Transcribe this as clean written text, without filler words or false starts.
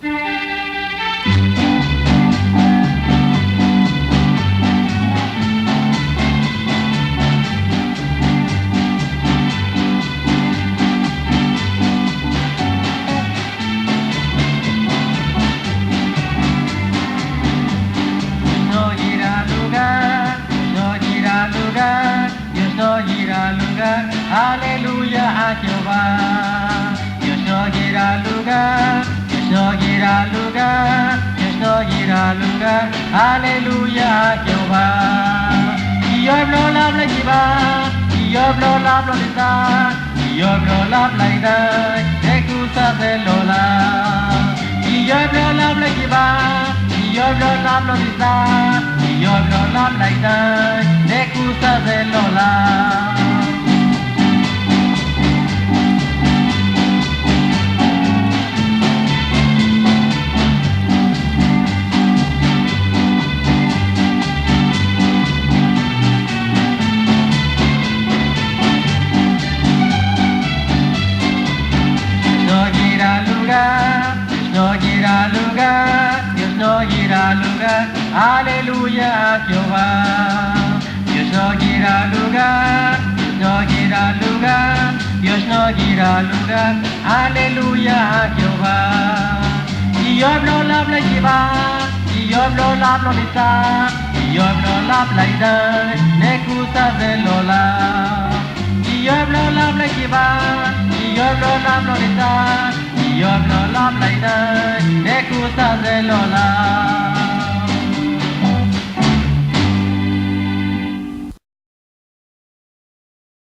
Dios no irá al lugar, aleluya a Jehová. Dios no irá al lugar, Dios no irá al lugar, Dios no irá al lugar, aleluya a Jehová. Y yo hablo la blaquiva, y yo hablo la blonita, y yo hablo la blaida, de cruzas de Lola. Y yo hablo la blaquiva, y yo hablo la blonita, y yo hablo la blaida, de cruzas de Lola. No irá al lugar, Dios no irá al lugar, aleluya a Jehová. Dios no irá al lugar, Dios no irá al lugar, Dios no irá al lugar, aleluya a Jehová. Y yo hablo la blaquiva, y yo hablo la blonita, y yo hablo la blaida, de cruzas de Lola. Y yo hablo la blaquiva, y yo hablo la blonita, y yo hablo la blaida, de cruzas de Lola.